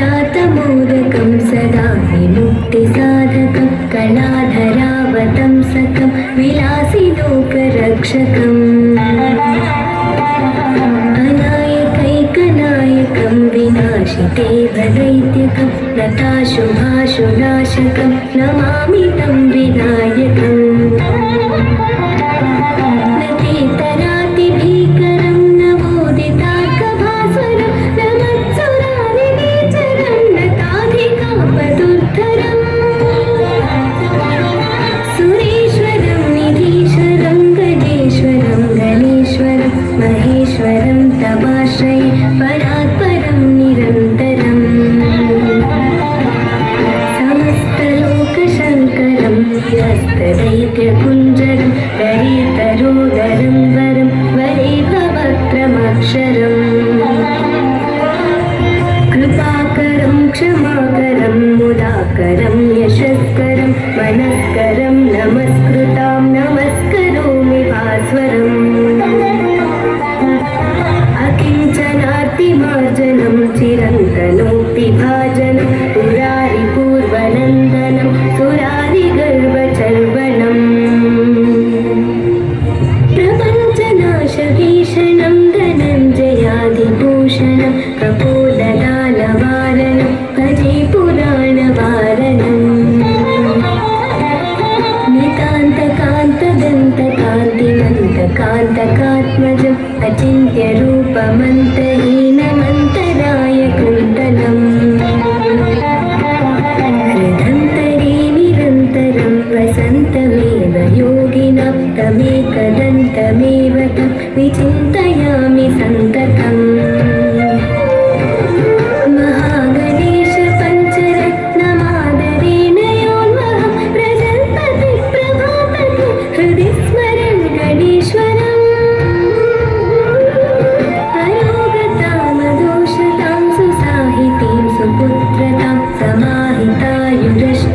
मुदाकरातमोदकं सदा विमुक्तिसाधकं कलाधरावतंसकं विलासिलोकरक्षकम् अनायकैकनायकं विनाशितेवदैत्यकं लताशुभाशुनाशकं नमामि तं विनायकम् नतीतरातिभीकरं नवोदितार्कभास्वरं नमत्सुरारिणीचरं नताधिकापदुर्धरम् सुरेश्वरं निधीश्वरं गजेश्वरं गणेश्वरं महेश्वरं तवाश्रये परात्परं निरन्तरम् समस्तलोकशङ्करं निरस्तदैत्यकुञ्जरं दरितरोदरं वरं वरेभवक्त्रमक्षरम् कृपाकरं क्षमाकरं मुदाकरं यशस्करं मनस्करं नमस्कृतां नमस्करोमि भास्वरम् अकिञ्चनार्तिमार्जनं चिरन्तनोक्तिभाजनं पुरारिपूर्वनन्दनं सुरारिगर्वचर्वणम् प्रपञ्चनाशभीषणं धनञ्जयादिभूषणं कपोलदानवारणं भजे पुराणवारणम् नितान्तकान्तदन्तकान्तिमन्तकान्तकात्मजम् अचिन्त्यरूपमन्तहीनमन्तरायकुण्डलम् हृदन्तरे निरन्तरं वसन्तमेव योगिनं तमेकदन्तमेव तं विचिन्तयामि सन्ततम् महागणेश पञ्चरत्नमादरेण योन्महं प्रजल्पति प्रभापति हृदि स्मरन् गणेश्वरम् अरोगतामदोषतां सुसाहितीं सुपुत्रतां समाहितायुरष्ट